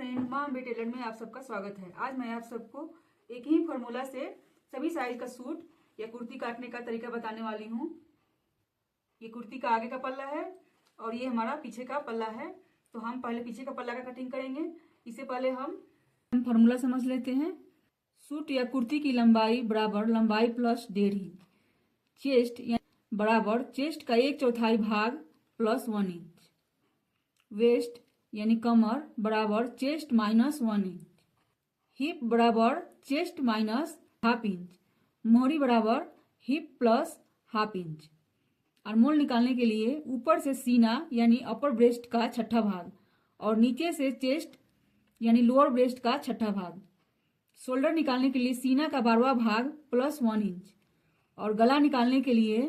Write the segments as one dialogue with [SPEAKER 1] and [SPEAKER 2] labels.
[SPEAKER 1] Friend, माँ Ambe Taylor में आप सबका स्वागत है। आज मैं आप सबको एक ही फॉर्मूला से सभी साइज का सूट या कुर्ती काटने का तरीका बताने वाली हूँ। ये कुर्ती का आगे का पल्ला है और ये हमारा पीछे का पल्ला है। तो हम पहले पीछे का पल्ला का कटिंग करेंगे। इससे पहले हम फॉर्मूला समझ लेते हैं। सूट या कुर्ती की लंबाई बराबर लंबाई प्लस 1.5 इंच, चेस्ट या बराबर चेस्ट का 1/4 भाग प्लस 1 इंच, वेस्ट यानी कमर बराबर चेस्ट माइनस 1 इंच, हिप बराबर चेस्ट माइनस हाफ इंच, मोहरी बराबर हिप प्लस हाफ इंच। आर्मोल निकालने के लिए ऊपर से सीना यानी अपर ब्रेस्ट का 1/6 भाग और नीचे से चेस्ट यानी लोअर ब्रेस्ट का 1/6 भाग। शोल्डर निकालने के लिए सीना का 12वां भाग प्लस 1 इंच और गला निकालने के लिए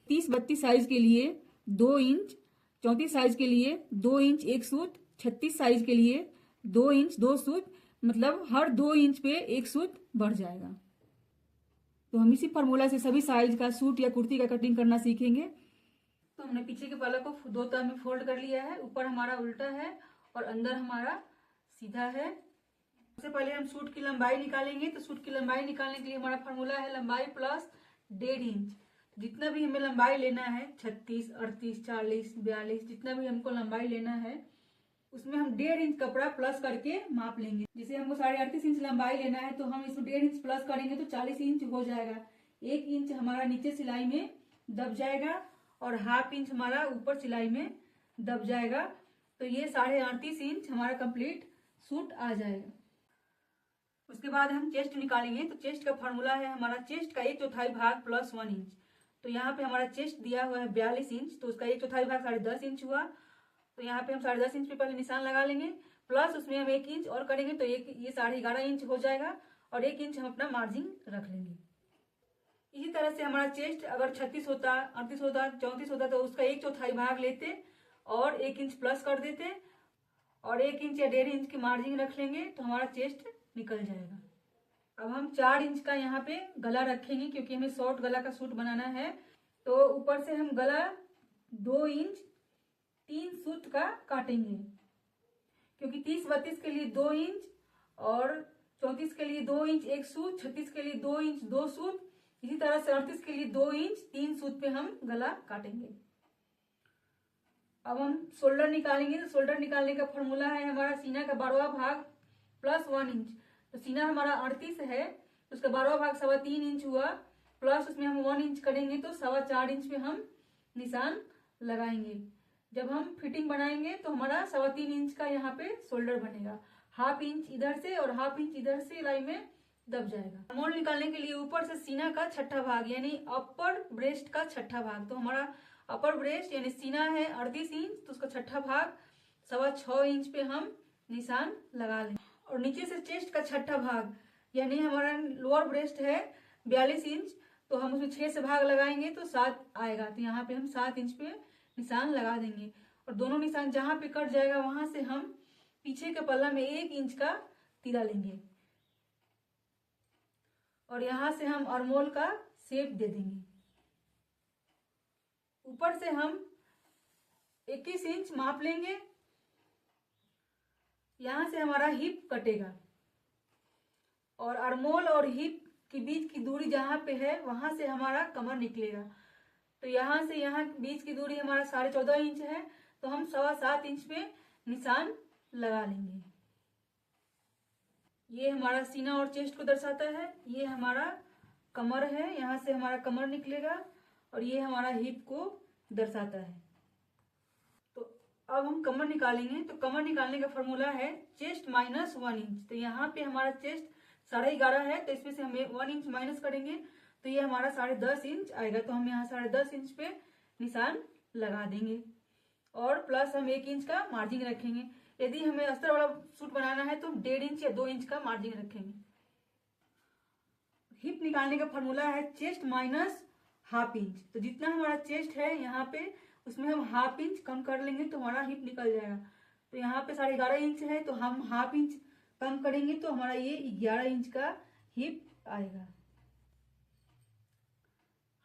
[SPEAKER 1] 30-32 साइज के लिए 2 इंच, 34 साइज के लिए 2 इंच एक सूत, 36 साइज के लिए 2 इंच 2 सूत, मतलब हर 2 इंच पे एक सूत बढ़ जाएगा। तो हम इसी फॉर्मूला से सभी साइज का सूट या कुर्ती का कटिंग करना सीखेंगे। तो हमने पीछे के पल्ला को 2 तार में फोल्ड कर लिया है। ऊपर हमारा उल्टा है और अंदर हमारा सीधा है। सबसे पहले हम सूट की लंबाई निकालेंगे। तो सूट की लंबाई निकालने के लिए हमारा फॉर्मूला है लंबाई प्लस 1.5 इंच। जितना भी हमें लंबाई लेना है 36, 38, 40, 42, जितना भी हमको लंबाई लेना है उसमें हम 1.5 इंच कपड़ा प्लस करके माप लेंगे। जैसे हमको 38.5 इंच लंबाई लेना है तो हम इसमें 1.5 इंच प्लस करेंगे तो 40 इंच हो जाएगा। 1 इंच हमारा नीचे सिलाई में दब जाएगा और हाफ इंच हमारा ऊपर सिलाई में दब जाएगा। तो ये 38.5 इंच हमारा कंप्लीट सूट आ जाएगा। उसके बाद हम चेस्ट निकालेंगे। तो चेस्ट का फॉर्मूला है हमारा चेस्ट का 1/4 भाग प्लस 1 इंच। तो यहाँ पे हमारा चेस्ट दिया हुआ है 42 इंच, तो उसका 1/4 भाग 10.5 इंच हुआ। तो यहाँ पे हम 10.5 इंच पे पहले निशान लगा लेंगे, प्लस उसमें हम 1 इंच और करेंगे तो ये 11.5 इंच हो जाएगा और 1 इंच हम अपना मार्जिन रख लेंगे। इसी तरह से हमारा चेस्ट अगर 36 होता, 38 होता, 34 होता तो उसका 1/4 भाग लेते और 1 इंच प्लस कर देते और 1 इंच या 1.5 इंच की मार्जिन रख लेंगे तो हमारा चेस्ट निकल जाएगा। अब हम 4 इंच का यहाँ पे गला रखेंगे क्योंकि हमें शॉर्ट गला का सूट बनाना है। तो ऊपर से हम गला 2 इंच 3 सूत का काटेंगे क्योंकि 30-32 के लिए 2 इंच और 34 के लिए 2 इंच एक सूत, 36 के लिए 2 इंच 2 सूत, इसी तरह से 38 के लिए 2 इंच 3 सूत पे हम गला काटेंगे। अब हम शोल्डर निकालेंगे। तो शोल्डर निकालने का फॉर्मूला है हमारा सीना का 12वां भाग प्लस 1 इंच। तो सीना हमारा 38 है तो उसका 12वां भाग 3.25 इंच हुआ, प्लस उसमें हम 1 इंच करेंगे तो 4.25 इंच पे हम निशान लगाएंगे। जब हम फिटिंग बनाएंगे तो हमारा 3.25 इंच का यहाँ पे शोल्डर बनेगा। हाफ इंच इधर से और हाफ इंच इधर से सिलाई में दब जाएगा। मोल निकालने के लिए ऊपर से सीना का 6ठा भाग यानी अपर ब्रेस्ट का 6ठा भाग। तो हमारा अपर ब्रेस्ट यानी सीना है 38 इंच, तो उसका 6ठा भाग 6.25 इंच पे हम निशान लगा लेंगे। और नीचे से चेस्ट का 6ठा भाग यानी हमारा लोअर ब्रेस्ट है 42 इंच, तो हम उसमें 6 से भाग लगाएंगे तो 7 आएगा। तो यहाँ पे हम 7 इंच पे निशान लगा देंगे और दोनों निशान जहां पे कट जाएगा वहां से हम पीछे के पल्ला में 1 इंच का तीरा लेंगे और यहां से हम आर्मोल का शेप दे देंगे। ऊपर से हम 21 इंच माप लेंगे। यहां से हमारा हिप कटेगा और आर्मोल और हिप के बीच की दूरी जहां पे है वहां से हमारा कमर निकलेगा। तो यहां से यहाँ बीच की दूरी हमारा 14.5 इंच है, तो हम 7.25 इंच पे निशान लगा लेंगे। ये हमारा सीना और चेस्ट को दर्शाता है। ये हमारा कमर है, यहाँ से हमारा कमर निकलेगा और ये हमारा हिप को दर्शाता है। तो अब हम कमर निकालेंगे। तो कमर निकालने का फॉर्मूला है चेस्ट माइनस 1 इंच। तो यहाँ पे हमारा चेस्ट 11.5 है, तो इसमें से हम 1 इंच माइनस करेंगे तो ये हमारा 10.5 इंच आएगा। तो हम यहाँ 10.5 इंच पे निशान लगा देंगे और प्लस हम 1 इंच का मार्जिन रखेंगे। यदि हमें अस्तर वाला सूट बनाना है तो 1.5 इंच या 2 इंच का मार्जिन रखेंगे। हिप निकालने का फॉर्मूला है चेस्ट माइनस हाफ इंच। तो जितना हमारा चेस्ट है यहाँ पे उसमें हम हाफ इंच कम कर लेंगे तो हमारा हिप निकल जाएगा। तो यहाँ पे 11.5 इंच है तो हम हाफ इंच कम करेंगे तो हमारा ये 11 इंच का हिप आएगा।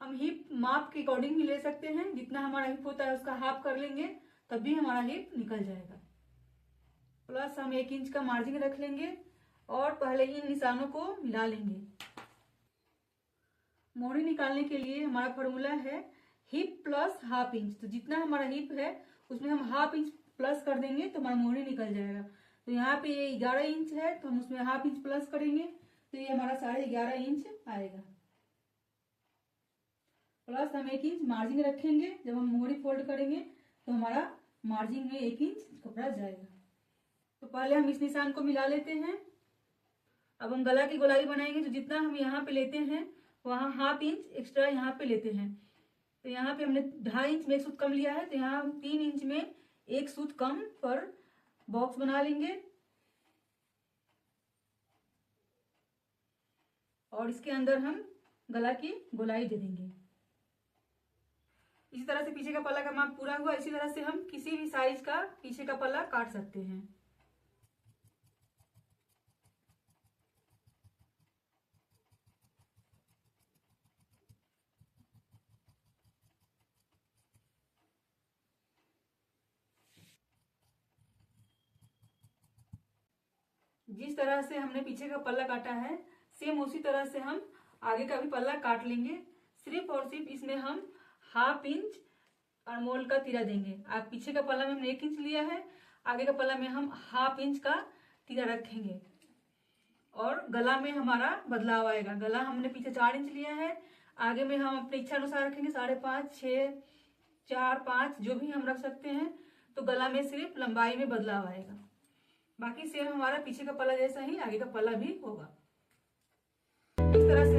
[SPEAKER 1] हम हिप माप के अकॉर्डिंग भी ले सकते हैं। जितना हमारा हिप होता है उसका हाफ कर लेंगे तब भी हमारा हिप निकल जाएगा। प्लस हम 1 इंच का मार्जिन रख लेंगे और पहले इन निशानों को मिला लेंगे। मोहरी निकालने के लिए हमारा फॉर्मूला है हिप प्लस हाफ इंच। तो जितना हमारा हिप है उसमें हम हाफ इंच प्लस कर देंगे तो हमारा मोहरी निकल जाएगा। तो यहाँ पे ये 11 इंच है तो हम उसमें हाफ इंच प्लस करेंगे तो ये हमारा 11.5 इंच आएगा। प्लस हम 1 इंच मार्जिन रखेंगे। जब हम मोहरी फोल्ड करेंगे तो हमारा मार्जिन में 1 इंच कपड़ा जाएगा। तो पहले हम इस निशान को मिला लेते हैं। अब हम गला की गोलाई बनाएंगे। तो जितना हम यहाँ पे लेते हैं वहाँ हाफ इंच एक्स्ट्रा यहाँ पे लेते हैं। तो यहाँ पे हमने 2.5 इंच में एक सूत कम लिया है तो यहाँ हम 3 इंच में एक सूत कम पर बॉक्स बना लेंगे और इसके अंदर हम गला की गोलाई दे देंगे। इसी तरह से पीछे का पल्ला का माप पूरा हुआ। इसी तरह से हम किसी भी साइज का पीछे का पल्ला काट सकते हैं। जिस तरह से हमने पीछे का पल्ला काटा है सेम उसी तरह से हम आगे का भी पल्ला काट लेंगे। सिर्फ और सिर्फ इसमें हम हाफ इंच अरमोल का तीरा देंगे। आप पीछे का पल्ला में हमने 1 इंच लिया है, आगे का पल्ला में हम हाफ इंच का तीरा रखेंगे और गला में हमारा बदलाव आएगा। गला हमने पीछे 4 इंच लिया है, आगे में हम अपनी इच्छा अनुसार रखेंगे 5.5, 6, 4, 5 जो भी हम रख सकते हैं। तो गला में सिर्फ लंबाई में बदलाव आएगा। बाकी सेम हमारा पीछे का पल्ला जैसा ही आगे का पल्ला भी होगा। इस तरह से